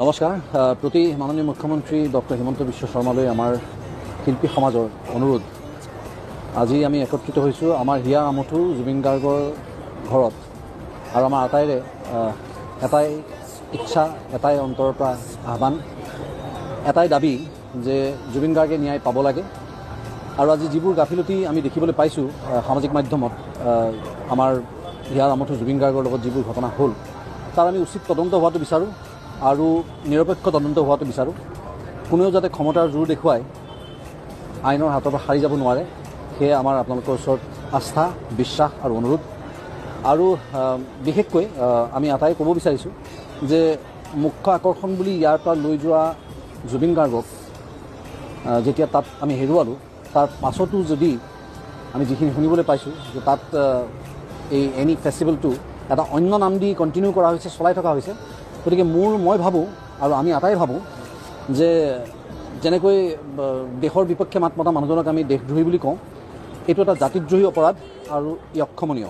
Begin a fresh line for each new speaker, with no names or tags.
নমস্কাৰ। প্ৰতি মাননীয় মুখ্যমন্ত্ৰী ডক্টৰ হিমন্ত বিশ্ব শৰ্মালৈ আমাৰ শিল্পী সমাজৰ অনুৰোধ, আজি আমি একত্ৰিত হৈছোঁ আমাৰ হিয়া আমঠু জুবিন গাৰ্গৰ ঘৰত আৰু আমাৰ আটাইৰে এটাই ইচ্ছা, এটাই অন্তৰৰ পৰা আহ্বান, এটাই দাবী যে জুবিন গাৰ্গে ন্যায় পাব লাগে। আৰু আজি যিবোৰ গাফিলতি আমি দেখিবলৈ পাইছোঁ সামাজিক মাধ্যমত, আমাৰ হিয়া আমঠু জুবিন গাৰ্গৰ লগত যিবোৰ ঘটনা হ'ল, তাৰ আমি উচিত তদন্ত হোৱাটো বিচাৰোঁ আৰু নিৰপেক্ষ তদন্ত হোৱাটো বিচাৰোঁ। কোনেও যাতে ক্ষমতাৰ জোৰ দেখুৱাই আইনৰ হাতৰ পৰা সাৰি যাব নোৱাৰে, সেয়ে আমাৰ আপোনালোকৰ ওচৰত আস্থা, বিশ্বাস আৰু অনুৰোধ। আৰু বিশেষকৈ আমি এটাই ক'ব বিচাৰিছোঁ যে মুখ্য আকৰ্ষণ বুলি ইয়াৰ পৰা লৈ যোৱা জুবিন গাৰ্গক যেতিয়া তাত আমি হেৰুৱালোঁ, তাৰ পাছতো যদি আমি যিখিনি শুনিবলৈ পাইছোঁ যে তাত এই এনি ফেষ্টিভেলটো এটা অন্য নাম দি কণ্টিনিউ কৰা হৈছে, চলাই থকা হৈছে। গতিকে মই ভাবোঁ আৰু আমি আটাই ভাবোঁ যে যেনেকৈ দেশৰ বিপক্ষে মাত মতা মানুহজনক আমি দেশদ্ৰোহী বুলি কওঁ, এইটো এটা জাতিদ্ৰোহী অপৰাধ আৰু ই অক্ষমনীয়।